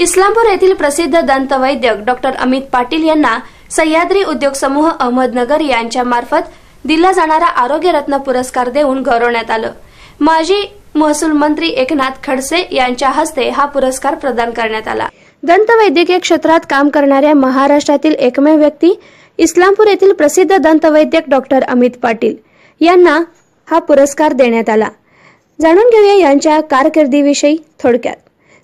इस्लामपूर येथील प्रसिद्ध दंतवैद्यक डॉक्टर अमित पाटील यांना सह्याद्री उद्योग समूह अहमदनगर यांच्या मार्फत दिला जाणारा आरोग्य रत्न पुरस्कार देऊन गौरवण्यात आलं। माजी महसूल मंत्री एकनाथ खडसे यांच्या हस्ते हा पुरस्कार प्रदान करण्यात आला। दंतवैद्यकीय क्षेत्रात काम करणाऱ्या महाराष्ट्रातील एकमेव व्यक्ती इस्लामपूर येथील प्रसिद्ध दंतवैद्यक डॉक्टर अमित पाटील यांना हा पुरस्कार देण्यात आला। जाणून घेऊया यांच्या कारकिर्दीविषयी थोडक्यात।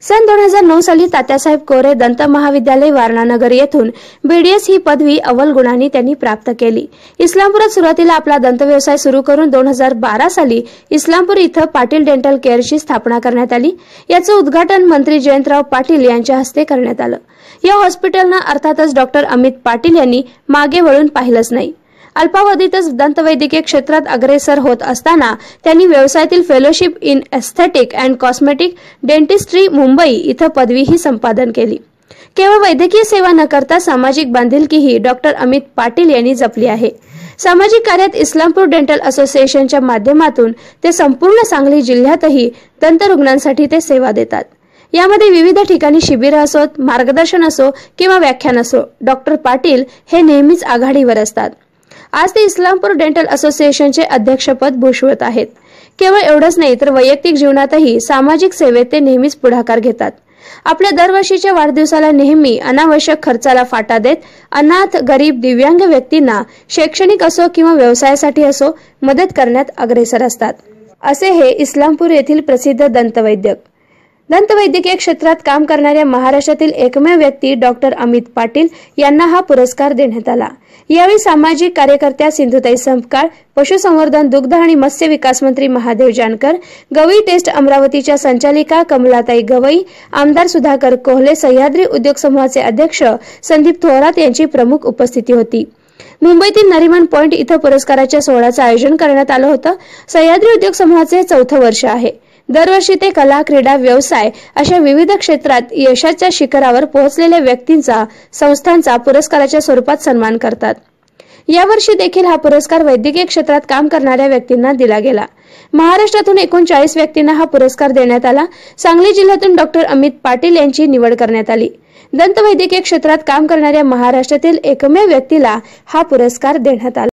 सन 2009 साली तात्यासाहेब कोरे दंत महाविद्यालय वारणानगर येथून BDS ही पदवी अव्वल गुणांनी त्यांनी प्राप्त केली। इस्लामपुरात सुरुवातीला आपला दंत व्यवसाय सुरू करून 2012 साली इस्लामपूर इथं पाटील डेंटल केअरची स्थापना करण्यात आली। याचं उद्घाटन मंत्री जयंतराव पाटील यांच्या हस्ते करण्यात आलं। या हॉस्पिटलनं अर्थातच डॉक्टर अमित पाटील यांनी मागे वळून पाहिलंच नाही। अल्पावधीतच दंतवैद्यकीय क्षेत्रात अग्रेसर होत असताना त्यांनी व्यवसायातील fellowship in aesthetic and cosmetic dentistry Mumbai इथं पदवीही संपादन केली। केवळ वैद्यकीय सेवा न करता सामाजिक बांधिलकीही डॉक्टर अमित पाटील यांनी जपली आहे। सामाजिक कार्यात इस्लामपूर डेंटल असोसिएशनच्या माध्यमातून ते संपूर्ण सांगली जिल्ह्यातही दंतरुग्णांसाठी ते सेवा देतात। यामध्ये विविध ठिकाणी शिबिरं असोत, मार्गदर्शन असो किंवा व्याख्यान असो, डॉक्टर पाटील हे नेहमीच आघाडीवर असतात। आज ते इस्लामपूर डेंटल असोसिएशनचे अध्यक्षपद भूषवत आहेत। केवळ एवढंच नाही तर वैयक्तिक जीवनातही सामाजिक सेवेत ते नेहमीच पुढाकार घेतात। आपल्या दरवर्षीच्या वाढदिवसाला नेहमी अनावश्यक खर्चाला फाटा देत अनाथ, गरीब, दिव्यांग व्यक्तींना शैक्षणिक असो किंवा व्यवसायासाठी असो मदत करण्यात अग्रेसर असतात, असे हे इस्लामपूर येथील प्रसिद्ध दंतवैद्यक। दंतवैद्यकीय क्षेत्रात काम करणाऱ्या महाराष्ट्रातील एकमेव व्यक्ती डॉक्टर अमित पाटील यांना हा पुरस्कार देण्यात आला। यावेळी सामाजिक कार्यकर्त्या सिंधुताई संपकाळ, पशुसंवर्धन, दुग्ध आणि मत्स्य विकास मंत्री महादेव जानकर, गवई टेस्ट अमरावतीच्या संचालिका कमलाताई गवई, आमदार सुधाकर कोल्हे, सह्याद्री उद्योग समूहाचे अध्यक्ष संदीप थोरात यांची प्रमुख उपस्थिती होती। मुंबईतील नरिमन पॉइंट इथं पुरस्काराच्या सोहळ्याचं आयोजन करण्यात आलं होतं। सह्याद्री उद्योग समूहाचे 4थं वर्ष आहे। दरवर्षी ते कला, क्रीडा, व्यवसाय अशा विविध क्षेत्रात यशाच्या शिखरावर पोहोचलेल्या व्यक्तींचा, संस्थांचा पुरस्काराच्या स्वरूपात सन्मान करतात। यावर्षी देखील हा पुरस्कार वैद्यकीय क्षेत्रात काम करणाऱ्या व्यक्तींना दिला गेला। महाराष्ट्रातून एकूण 40 व्यक्तींना हा पुरस्कार देण्यात आला। सांगली जिल्ह्यातून डॉक्टर अमित पाटील यांची निवड करण्यात आली। दंतवैद्यकीय क्षेत्रात काम करणाऱ्या महाराष्ट्रातील एकमेव व्यक्तीला हा पुरस्कार देण्यात आला।